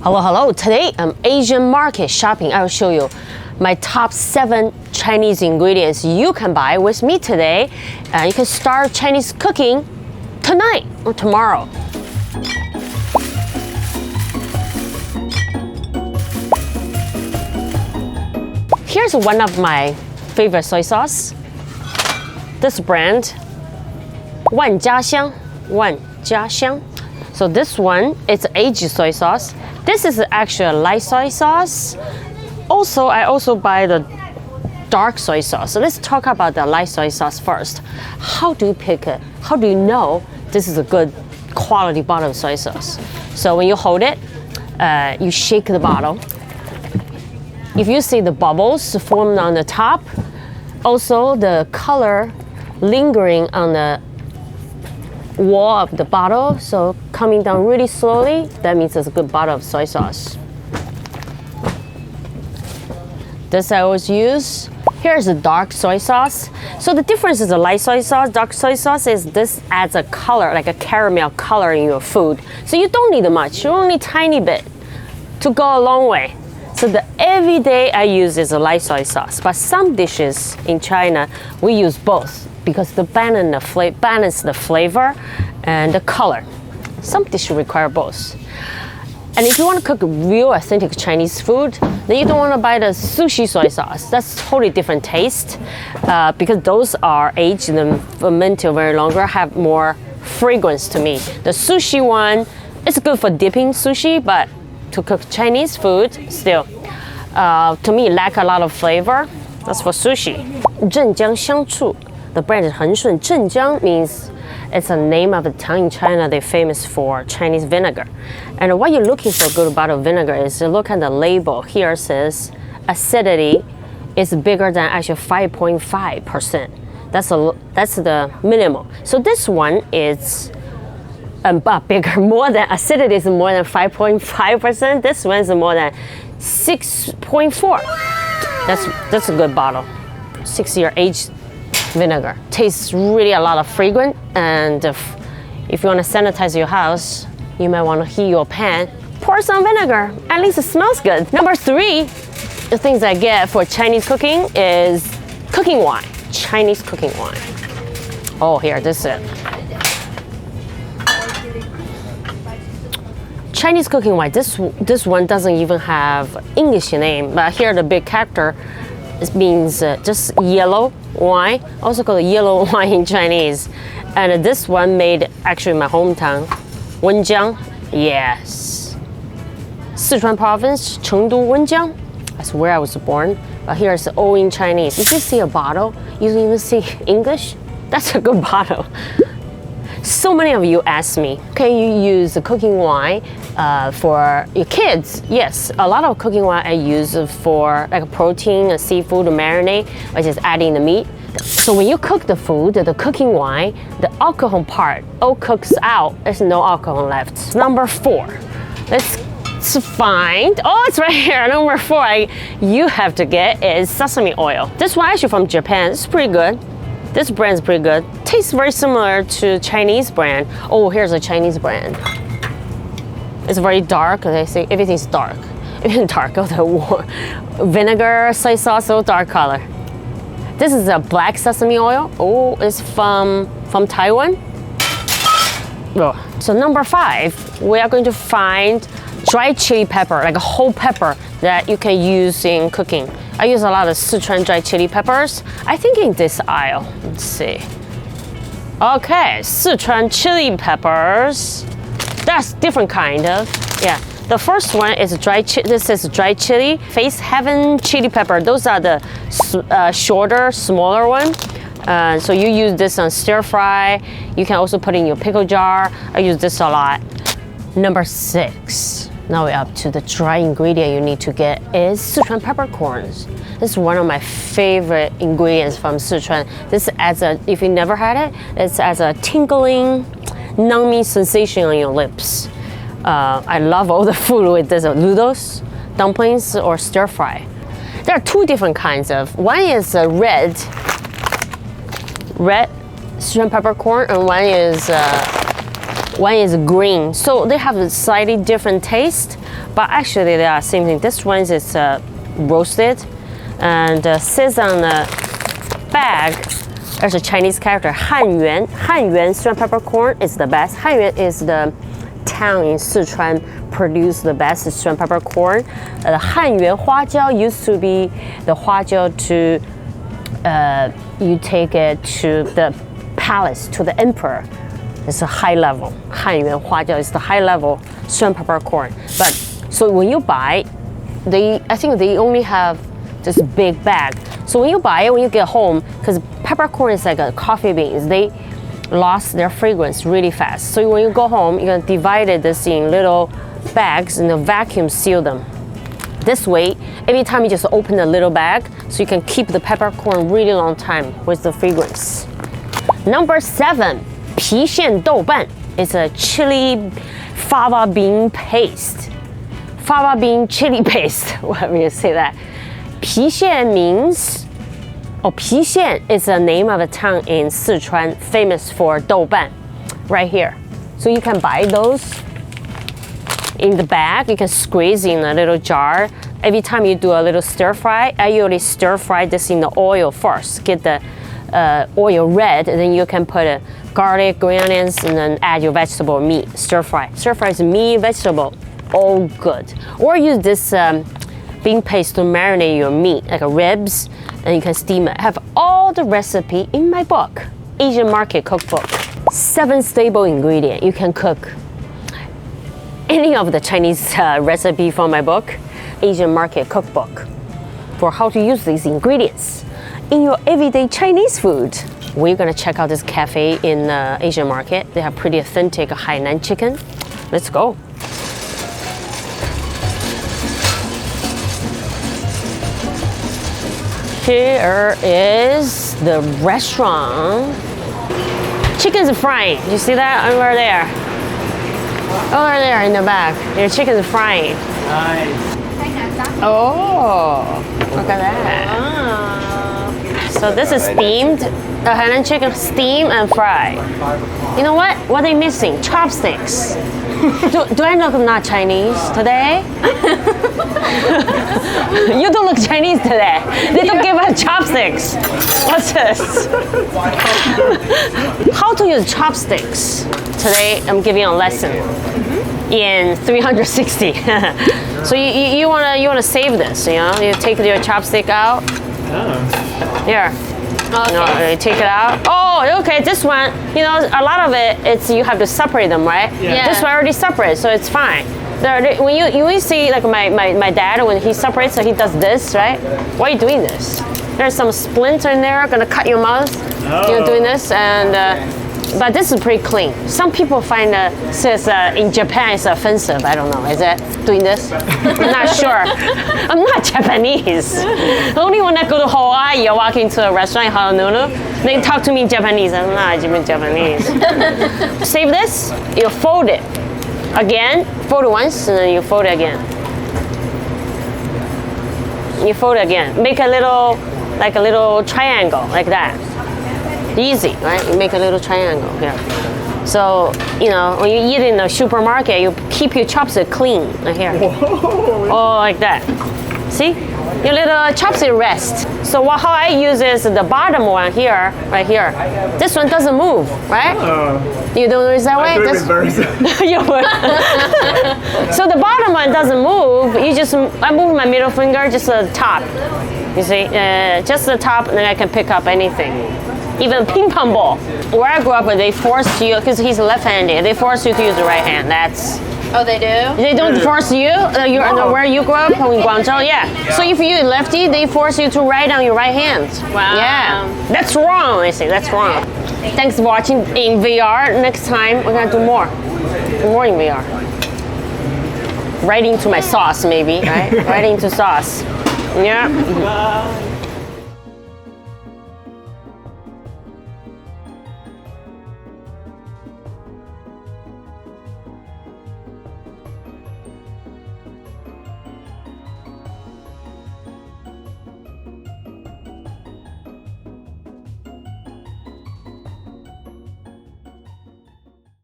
Hello. Today I'm Asian market shopping. I will show you my top 7 Chinese ingredients you can buy with me today. You can start Chinese cooking tonight or tomorrow. Here's one of my favorite soy sauce. This brand, 万家香. So this one, it's aged soy sauce. This is actually a light soy sauce. I also buy the dark soy sauce. So let's talk about the light soy sauce first. How do you pick it? How do you know this is a good quality bottle of soy sauce? So when you hold it, you shake the bottle. If you see the bubbles formed on the top, also the color lingering on the wall of the bottle, so coming down really slowly, that means it's a good bottle of soy sauce. This I always use. Here's the dark soy sauce. So the difference is the light soy sauce, dark soy sauce is this adds a color, like a caramel color in your food. So you don't need much, you only tiny bit to go a long way. So the everyday I use is a light soy sauce, but some dishes in China, we use both because to balance the flavor and the color. Some dishes require both. And if you want to cook real authentic Chinese food, then you don't want to buy the sushi soy sauce. That's totally different taste because those are aged and fermented very longer, have more fragrance to me. The sushi one, it's good for dipping sushi, but to cook Chinese food, still, to me, lack a lot of flavor. That's for sushi. 镇江香醋. The brand is 恒顺. 镇江 means it's a name of a town in China. They're famous for Chinese vinegar. And what you're looking for a good bottle of vinegar is to look at the label. Here it says acidity is bigger than actually 5.5%. That's the minimum. So this one is bigger, more than acidity is more than 5.5%. This one is more than 6.4. That's a good bottle. 6-year aged vinegar. Tastes really a lot of fragrance, and if you want to sanitize your house, you might want to heat your pan. Pour some vinegar. At least it smells good. Number 3, the things I get for Chinese cooking is cooking wine. Chinese cooking wine. Oh, here, this is it. Chinese cooking wine. This one doesn't even have English name, but here the big character means just yellow wine, also called yellow wine in Chinese. And this one made actually in my hometown, Wenjiang. Yes, Sichuan province, Chengdu, Wenjiang. That's where I was born. But here it's all in Chinese. If you see a bottle, you don't even see English. That's a good bottle. So many of you ask me, can you use the cooking wine for your kids? Yes, a lot of cooking wine I use for like a protein, a seafood, a marinade, or just adding the meat. So when you cook the food, the cooking wine, the alcohol part all cooks out. There's no alcohol left. Number 4, let's find, it's right here. Number 4 you have to get is sesame oil. This one actually from Japan. It's pretty good. This brand is pretty good. Tastes very similar to Chinese brand. Oh, here's a Chinese brand. It's very dark. They say everything's dark. Even darker the vinegar, soy sauce, so dark color. This is a black sesame oil. Oh, it's from Taiwan. Oh. So number 5, we are going to find dried chili pepper, like a whole pepper that you can use in cooking. I use a lot of Sichuan dried chili peppers. I think in this aisle, let's see. Okay, Sichuan chili peppers. That's different kind of, yeah. The first one is this is dried chili, Face Heaven chili pepper. Those are the shorter, smaller one. So you use this on stir fry. You can also put in your pickle jar. I use this a lot. Number 6. Now we're up to the dry ingredient you need to get is Sichuan peppercorns. This is one of my favorite ingredients from Sichuan. This adds if you never had it, it adds a tingling, numbing sensation on your lips. I love all the food with this, noodles, dumplings, or stir fry. There are 2 different kinds of. One is red Sichuan peppercorn, and one is One is green. So they have a slightly different taste, but actually they are same thing. This one is roasted, and says on the bag, there's a Chinese character, Hanyuan. Hanyuan shrimp peppercorn is the best. Hanyuan is the town in Sichuan produce the best shrimp peppercorn. The Hanyuan huajiao used to be the huajiao to, you take it to the palace, to the emperor. It's a high level. Hanyuan huajiao is the high level shrimp peppercorn. But so when you buy, I think they only have this big bag. So when you buy it, when you get home, because peppercorn is like a coffee beans, they lost their fragrance really fast. So when you go home, you're gonna divide this in little bags and vacuum seal them. This way, every time you just open a little bag, so you can keep the peppercorn really long time with the fragrance. Number 7, 郫县豆瓣. It's a chili fava bean paste. Fava bean chili paste, whatever you say that. 郫县 means,郫县is the name of a town in Sichuan famous for 豆瓣, right here. So you can buy those in the bag. You can squeeze in a little jar. Every time you do a little stir fry, I usually stir fry this in the oil first. Get the oil red, and then you can put garlic, green onions, and then add your vegetable meat. Stir fry. Stir fry is meat, vegetable, all good. Or use this bean paste to marinate your meat, like ribs, and you can steam it. I have all the recipe in my book, Asian Market Cookbook. 7 stable ingredients you can cook any of the Chinese recipe from my book, Asian Market Cookbook, for how to use these ingredients in your everyday Chinese food. We're gonna check out this cafe in Asian Market. They have pretty authentic Hainan chicken. Let's go. Here is the restaurant. Chicken's frying. You see that over there? Over there in the back. Your chicken's frying. Nice. Oh, look at that. So this is steamed. The Hainan chicken steamed and fried. You know what? What are they missing? Chopsticks. Do I look not Chinese today? You don't look Chinese today. They don't give us chopsticks. What's this? How to use chopsticks. Today I'm giving you a lesson in 360. So you wanna save this, you know? You take your chopstick out. Oh. Here. Okay. No, you take it out. Oh, okay. This one, you know, a lot of it's you have to separate them, right? Yeah. This one already separated, so it's fine. When you see like my dad when he separates, so he does this, right? Why are you doing this? There's some splinter in there, gonna cut your mouth. Oh. You're doing this, and but this is pretty clean. Some people find says in Japan it's offensive. I don't know. Is it doing this? I'm not sure. I'm not Japanese. Only when I go to Hawaii, I walk into a restaurant in Honolulu, they talk to me in Japanese. I'm not even Japanese. Save this. You fold it again. Fold it once, and then you fold it again. You fold it again. Make a little triangle like that. Easy, right? You make a little triangle here. So, you know, when you eat in the supermarket, you keep your chopstick clean, like here. Whoa. Oh, like that. See? Your little chopstick rest. So how I use is the bottom one here, right here. This one doesn't move, right? You don't notice that way? I do it reverse. You would. So the bottom one doesn't move. I move my middle finger, just the top. You see? Just the top, and then I can pick up anything. Even a ping pong ball. Where I grew up, they forced you, because he's left-handed, they force you to use the right hand. That's. Oh, they do? They don't force you. Where you grew up in Guangzhou, yeah. So if you're lefty, they force you to write on your right hand. Wow. Yeah. That's wrong. They say that's wrong. Thanks for watching in VR. Next time we're gonna do more in VR. Right into my sauce, maybe. Right. Right into sauce. Yeah.